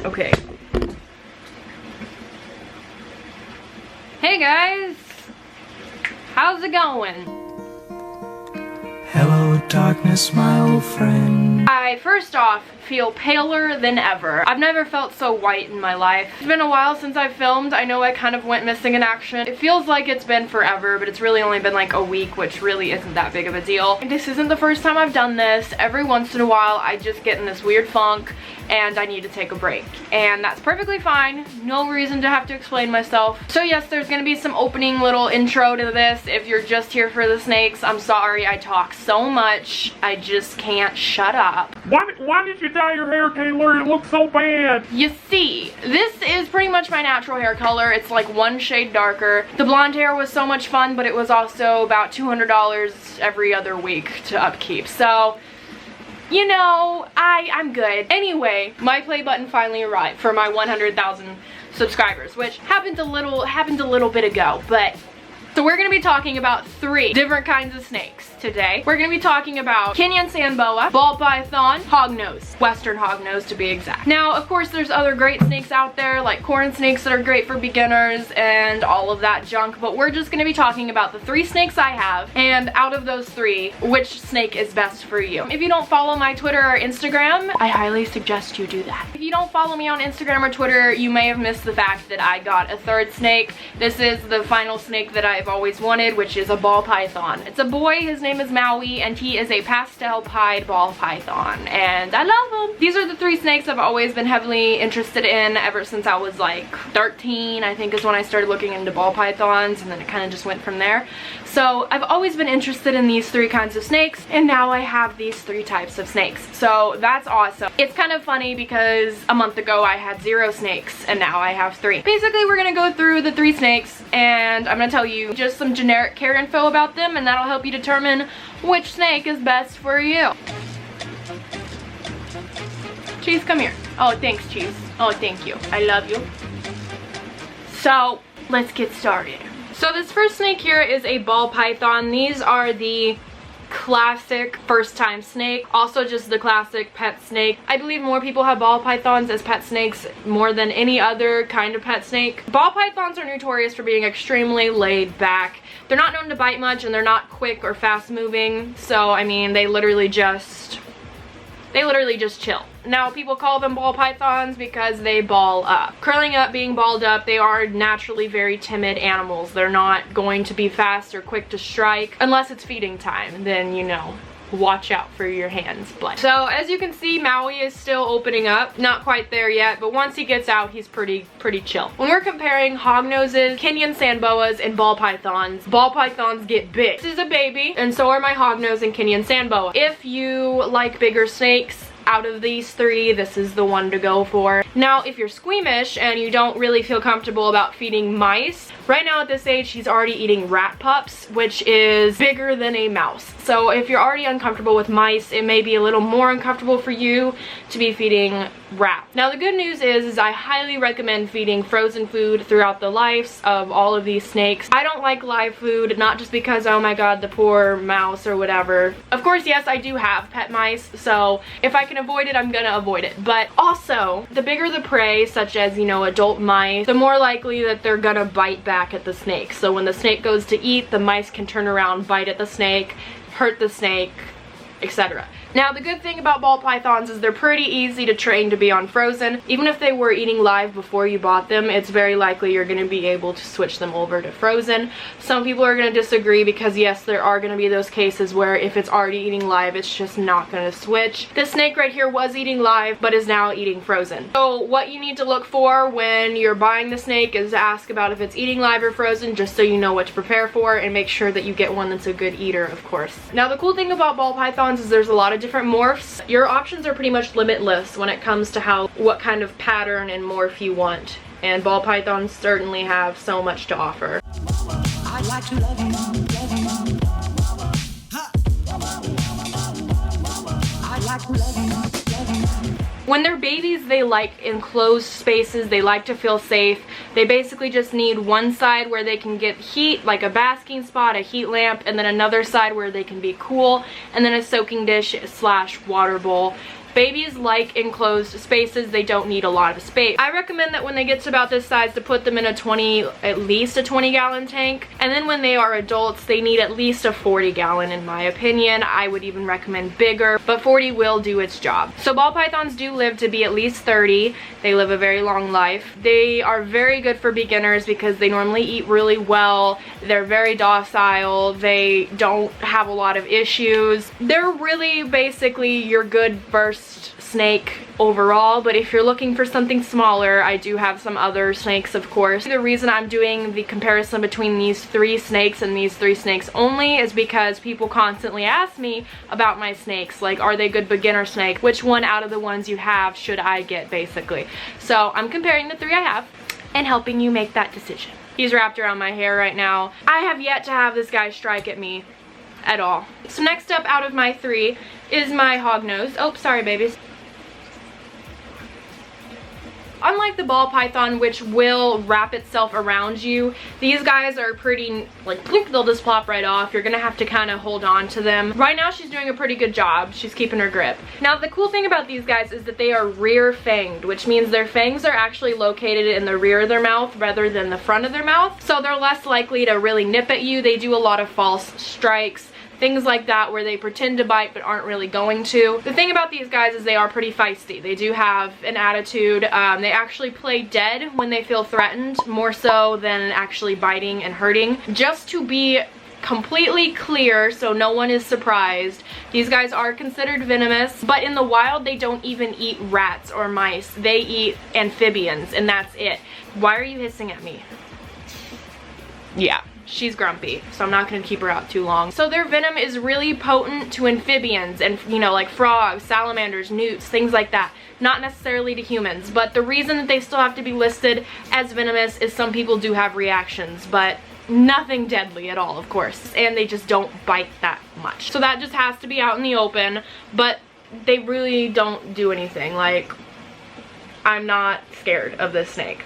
Okay. Hey guys! How's it going? Hello darkness, my old friend. I first off feel paler than ever. I've never felt so white in my life. It's been a while since I filmed. I know I kind of went missing in action. It feels like it's been forever, but it's really only been like a week, which really isn't that big of a deal. And this isn't the first time I've done this. Every once in a while I just get in this weird funk and I need to take a break. And that's perfectly fine. No reason to have to explain myself. So yes, there's gonna be some opening little intro to this. If you're just here for the snakes, I'm sorry I talk so much. I just can't shut up. Why did you dye your hair, Taylor? It looks so bad. You see, this is pretty much my natural hair color. It's like one shade darker. The blonde hair was so much fun, but it was also about $200 every other week to upkeep. So, you know, I'm good. Anyway, my play button finally arrived for my 100,000 subscribers, which happened a little bit ago, but so we're gonna be talking about 3 different kinds of snakes today. We're gonna be talking about Kenyan sand boa, ball python, hognose, western hognose to be exact. Now, of course, there's other great snakes out there, like corn snakes that are great for beginners and all of that junk, but we're just gonna be talking about the 3 snakes I have, and out of those 3, which snake is best for you. If you don't follow my Twitter or Instagram, I highly suggest you do that. If you don't follow me on Instagram or Twitter, you may have missed the fact that I got a 3rd snake. This is the final snake that I've always wanted, which is a ball python. It's a boy, his name is Maui, and he is a pastel pied ball python, and I love him. These are the 3 snakes I've always been heavily interested in ever since I was like 13, I think is when I started looking into ball pythons, and then it kind of just went from there. So I've always been interested in these 3 kinds of snakes, and now I have these 3 types of snakes. So that's awesome. It's kind of funny because a month ago I had 0 snakes, and now I have 3. Basically, we're gonna go through the 3 snakes, and I'm gonna tell you just some generic care info about them, and that'll help you determine which snake is best for you. Cheese, come here. Oh, thanks, Cheese. Oh, thank you. I love you. So, let's get started. So this first snake here is a ball python. These are the classic first time snake, also just the classic pet snake. I believe more people have ball pythons as pet snakes more than any other kind of pet snake. Ball pythons are notorious for being extremely laid back. They're not known to bite much, and they're not quick or fast moving, so I mean they literally just chill. Now, people call them ball pythons because they ball up. Curling up, being balled up, they are naturally very timid animals. They're not going to be fast or quick to strike unless it's feeding time. Then, you know, watch out for your hands. But so as you can see, Maui is still opening up. Not quite there yet, but once he gets out, he's pretty chill. When we're comparing hognoses, Kenyan sand boas, and ball pythons get big. This is a baby, and so are my hognose and Kenyan sand boa. If you like bigger snakes, out of these 3, this is the one to go for. Now, if you're squeamish and you don't really feel comfortable about feeding mice, right now at this age, he's already eating rat pups, which is bigger than a mouse. So if you're already uncomfortable with mice, it may be a little more uncomfortable for you to be feeding rats. Now, the good news is I highly recommend feeding frozen food throughout the lives of all of these snakes. I don't like live food, not just because, oh my god, the poor mouse or whatever. Of course, yes, I do have pet mice, so if I can avoid it, I'm gonna avoid it. But also, the bigger the prey, such as, you know, adult mice, the more likely that they're gonna bite back at the snake. So when the snake goes to eat, the mice can turn around, bite at the snake, hurt the snake, etc. Now, the good thing about ball pythons is they're pretty easy to train to be on frozen. Even if they were eating live before you bought them, it's very likely you're going to be able to switch them over to frozen. Some people are going to disagree because yes, there are going to be those cases where if it's already eating live, it's just not going to switch. This snake right here was eating live, but is now eating frozen. So what you need to look for when you're buying the snake is ask about if it's eating live or frozen, just so you know what to prepare for, and make sure that you get one that's a good eater, of course. Now, the cool thing about ball pythons is there's a lot of different morphs. Your options are pretty much limitless when it comes to what kind of pattern and morph you want, and ball pythons certainly have so much to offer. I'd like to love you, love you. I'd like to love you, love you. When they're babies, they like enclosed spaces. They like to feel safe. They basically just need one side where they can get heat, like a basking spot, a heat lamp, and then another side where they can be cool, and then a soaking dish / water bowl. Babies like enclosed spaces. They don't need a lot of space. I recommend that when they get to about this size to put them in at least a 20-gallon tank. And then when they are adults, they need at least a 40-gallon in my opinion. I would even recommend bigger, but 40 will do its job. So ball pythons do live to be at least 30. They live a very long life. They are very good for beginners because they normally eat really well. They're very docile. They don't have a lot of issues. They're really basically your good first snake overall, but if you're looking for something smaller, I do have some other snakes, of course. The reason I'm doing the comparison between these 3 snakes and these 3 snakes only is because people constantly ask me about my snakes, like, are they good beginner snake? Which one out of the ones you have should I get, basically? So I'm comparing the 3 I have and helping you make that decision. He's wrapped around my hair right now. I have yet to have this guy strike at me at all. So next up out of my 3 is my hognose. Oh, sorry babies. Unlike the ball python, which will wrap itself around you, these guys are pretty, like, plink, they'll just plop right off. You're gonna have to kind of hold on to them. Right now she's doing a pretty good job. She's keeping her grip. Now the cool thing about these guys is that they are rear fanged, which means their fangs are actually located in the rear of their mouth rather than the front of their mouth. So they're less likely to really nip at you. They do a lot of false strikes, things like that, where they pretend to bite but aren't really going to. The thing about these guys is they are pretty feisty. They do have an attitude. They actually play dead when they feel threatened, more so than actually biting and hurting. Just to be completely clear so no one is surprised, these guys are considered venomous, but in the wild they don't even eat rats or mice. They eat amphibians and that's it. Why are you hissing at me? Yeah. She's grumpy, so I'm not going to keep her out too long. So their venom is really potent to amphibians and, you know, like frogs, salamanders, newts, things like that. Not necessarily to humans, but the reason that they still have to be listed as venomous is some people do have reactions, but nothing deadly at all, of course. And they just don't bite that much. So that just has to be out in the open, but they really don't do anything. Like, I'm not scared of this snake.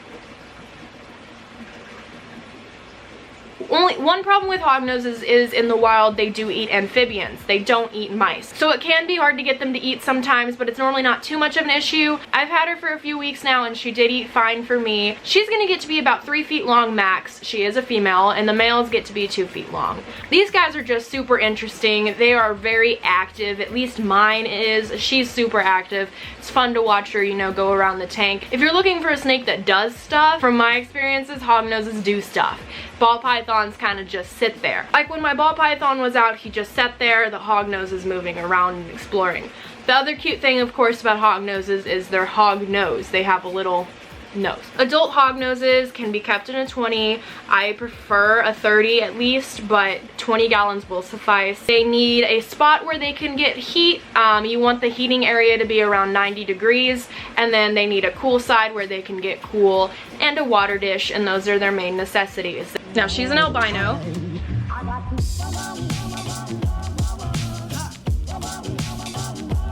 Only one problem with hognoses is in the wild they do eat amphibians. They don't eat mice. So it can be hard to get them to eat sometimes, but it's normally not too much of an issue. I've had her for a few weeks now and she did eat fine for me. She's gonna get to be about 3 feet long max. She is a female and the males get to be 2 feet long. These guys are just super interesting. They are very active, at least mine is. She's super active. It's fun to watch her, you know, go around the tank. If you're looking for a snake that does stuff, from my experiences, hognoses do stuff. Ball pythons kind of just sit there. Like when my ball python was out, he just sat there. The hognose is moving around and exploring. The other cute thing, of course, about hognoses is their hog nose. They have a little nose. Adult hognoses can be kept in a 20. I prefer a 30 at least, but 20 gallons will suffice. They need a spot where they can get heat. You want the heating area to be around 90 degrees, and then they need a cool side where they can get cool, and a water dish, and those are their main necessities. Now she's an albino.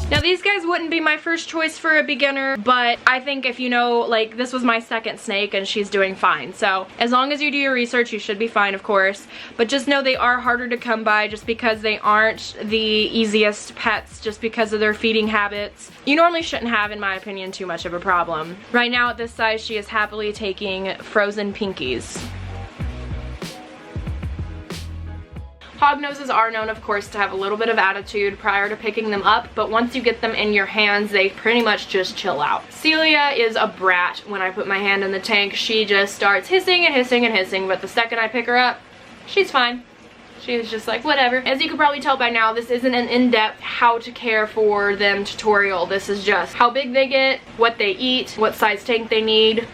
Now these guys wouldn't be my first choice for a beginner, but I think if you know, like, this was my second snake and she's doing fine. So as long as you do your research, you should be fine, of course. But just know they are harder to come by just because they aren't the easiest pets, just because of their feeding habits. You normally shouldn't have, in my opinion, too much of a problem. Right now at this size, she is happily taking frozen pinkies. Hognoses are known, of course, to have a little bit of attitude prior to picking them up, but once you get them in your hands, they pretty much just chill out. Celia is a brat. When I put my hand in the tank, she just starts hissing and hissing and hissing, but the second I pick her up, she's fine. She's just like, whatever. As you can probably tell by now, this isn't an in-depth how to care for them tutorial. This is just how big they get, what they eat, what size tank they need,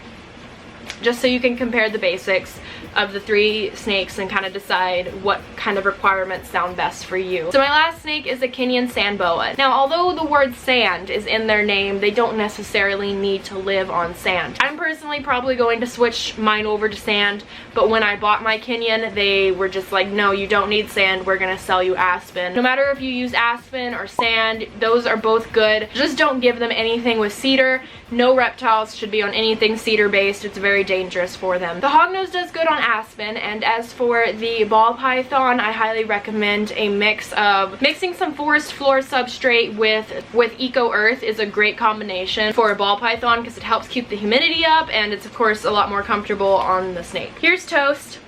just so you can compare the basics of the 3 snakes and kind of decide what kind of requirements sound best for you. So my last snake is a Kenyan sand boa. Now, although the word sand is in their name, they don't necessarily need to live on sand. I'm personally personally probably going to switch mine over to sand, but when I bought my Kenyan, they were just like, no, you don't need sand, we're gonna sell you aspen. No matter if you use aspen or sand, those are both good. Just don't give them anything with cedar. No reptiles should be on anything cedar based. It's very dangerous for them. The hognose does good on aspen, and as for the ball python, I highly recommend a mix of mixing some forest floor substrate with eco earth is a great combination for a ball python because it helps keep the humidity up, and it's of course a lot more comfortable on the snake. Here's Toast.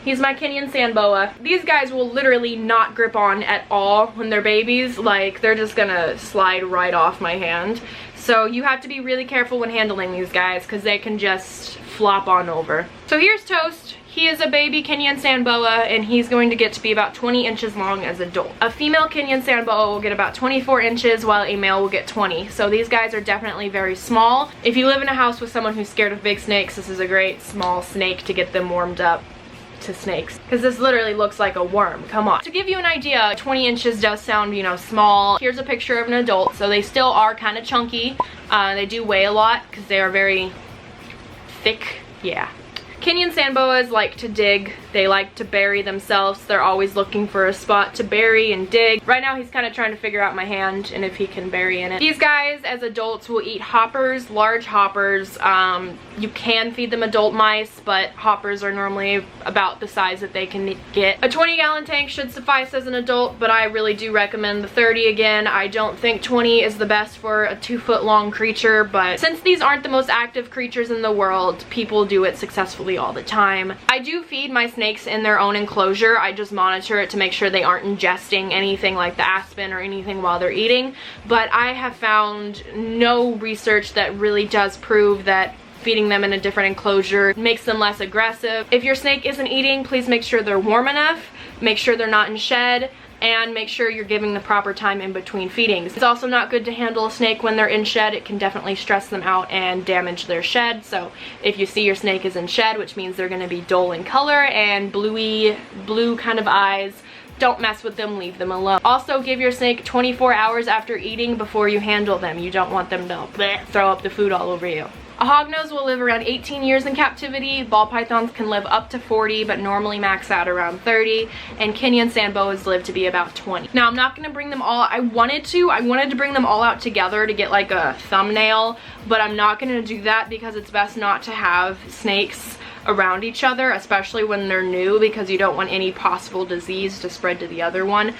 He's my Kenyan sand boa. These guys will literally not grip on at all when they're babies. Like, they're just gonna slide right off my hand. So you have to be really careful when handling these guys because they can just flop on over. So here's Toast. He is a baby Kenyan sand boa, and he's going to get to be about 20 inches long as an adult. A female Kenyan sand boa will get about 24 inches while a male will get 20. So these guys are definitely very small. If you live in a house with someone who's scared of big snakes, this is a great small snake to get them warmed up to snakes, because this literally looks like a worm. Come on. To give you an idea, 20 inches does sound, you know, small. Here's a picture of an adult. So they still are kind of chunky. They do weigh a lot because they are very thick. Yeah. Kenyan sand boas like to dig. They like to bury themselves. They're always looking for a spot to bury and dig. Right now he's kind of trying to figure out my hand and if he can bury in it. These guys as adults will eat hoppers, large hoppers. You can feed them adult mice, but hoppers are normally about the size that they can get. A 20-gallon tank should suffice as an adult, but I really do recommend the 30 again. I don't think 20 is the best for a 2-foot-long creature, but since these aren't the most active creatures in the world, people do it successfully all the time. I do feed my snakes in their own enclosure. I just monitor it to make sure they aren't ingesting anything like the aspen or anything while they're eating, but I have found no research that really does prove that feeding them in a different enclosure makes them less aggressive. If your snake isn't eating, please make sure they're warm enough, make sure they're not in shed, and make sure you're giving the proper time in between feedings. It's also not good to handle a snake when they're in shed. It can definitely stress them out and damage their shed. So if you see your snake is in shed, which means they're going to be dull in color and blue kind of eyes, don't mess with them, leave them alone. Also, give your snake 24 hours after eating before you handle them. You don't want them to throw up the food all over you. A hognose will live around 18 years in captivity. Ball pythons can live up to 40, but normally max out around 30. And Kenyan sand boas live to be about 20. Now, I'm not gonna bring them all. I wanted to bring them all out together to get like a thumbnail, but I'm not gonna do that because it's best not to have snakes around each other, especially when they're new, because you don't want any possible disease to spread to the other one.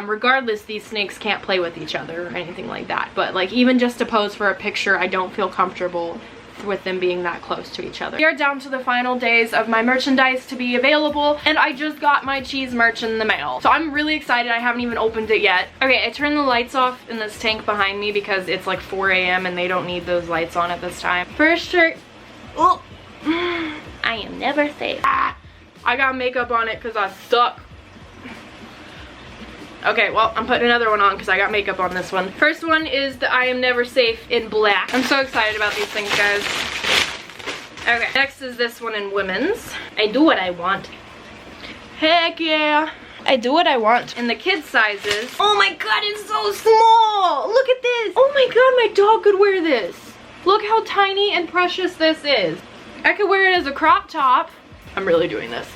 Regardless, these snakes can't play with each other or anything like that, but like even just to pose for a picture, I don't feel comfortable with them being that close to each other. We are down to the final days of my merchandise to be available, and I just got my cheese merch in the mail, so I'm really excited. I haven't even opened it yet. Okay, I turned the lights off in this tank behind me because it's like 4 a.m. and they don't need those lights on at this time. First shirt. Oh, I am never safe. I got makeup on it because I suck. Okay, well, I'm putting another one on because I got makeup on this one. First one is the I Am Never Safe in black. I'm so excited about these things, guys. Okay, next is this one in women's. I do what I want. Heck yeah. I do what I want. In the kids sizes. Oh my god, it's so small. Look at this. Oh my god, my dog could wear this. Look how tiny and precious this is. I could wear it as a crop top. I'm really doing this.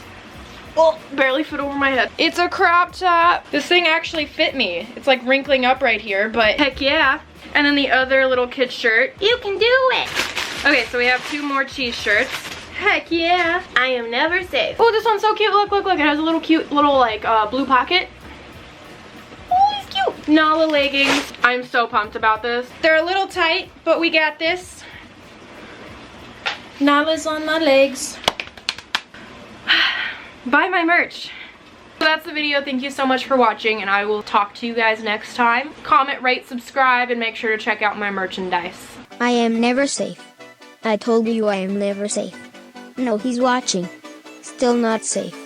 Oh, barely fit over my head. It's a crop top. This thing actually fit me. It's like wrinkling up right here, but heck yeah. And then the other little kid shirt. You can do it. Okay, so we have 2 more cheese shirts. Heck yeah. I am never safe. Oh, this one's so cute. Look, look, look. It has a little cute little like blue pocket. Oh, he's cute. Nala leggings. I'm so pumped about this. They're a little tight, but we got this. Nala's on my legs. Buy my merch. So that's the video. Thank you so much for watching, and I will talk to you guys next time. Comment, rate, subscribe, and make sure to check out my merchandise. I am never safe. I told you I am never safe. No, he's watching. Still not safe.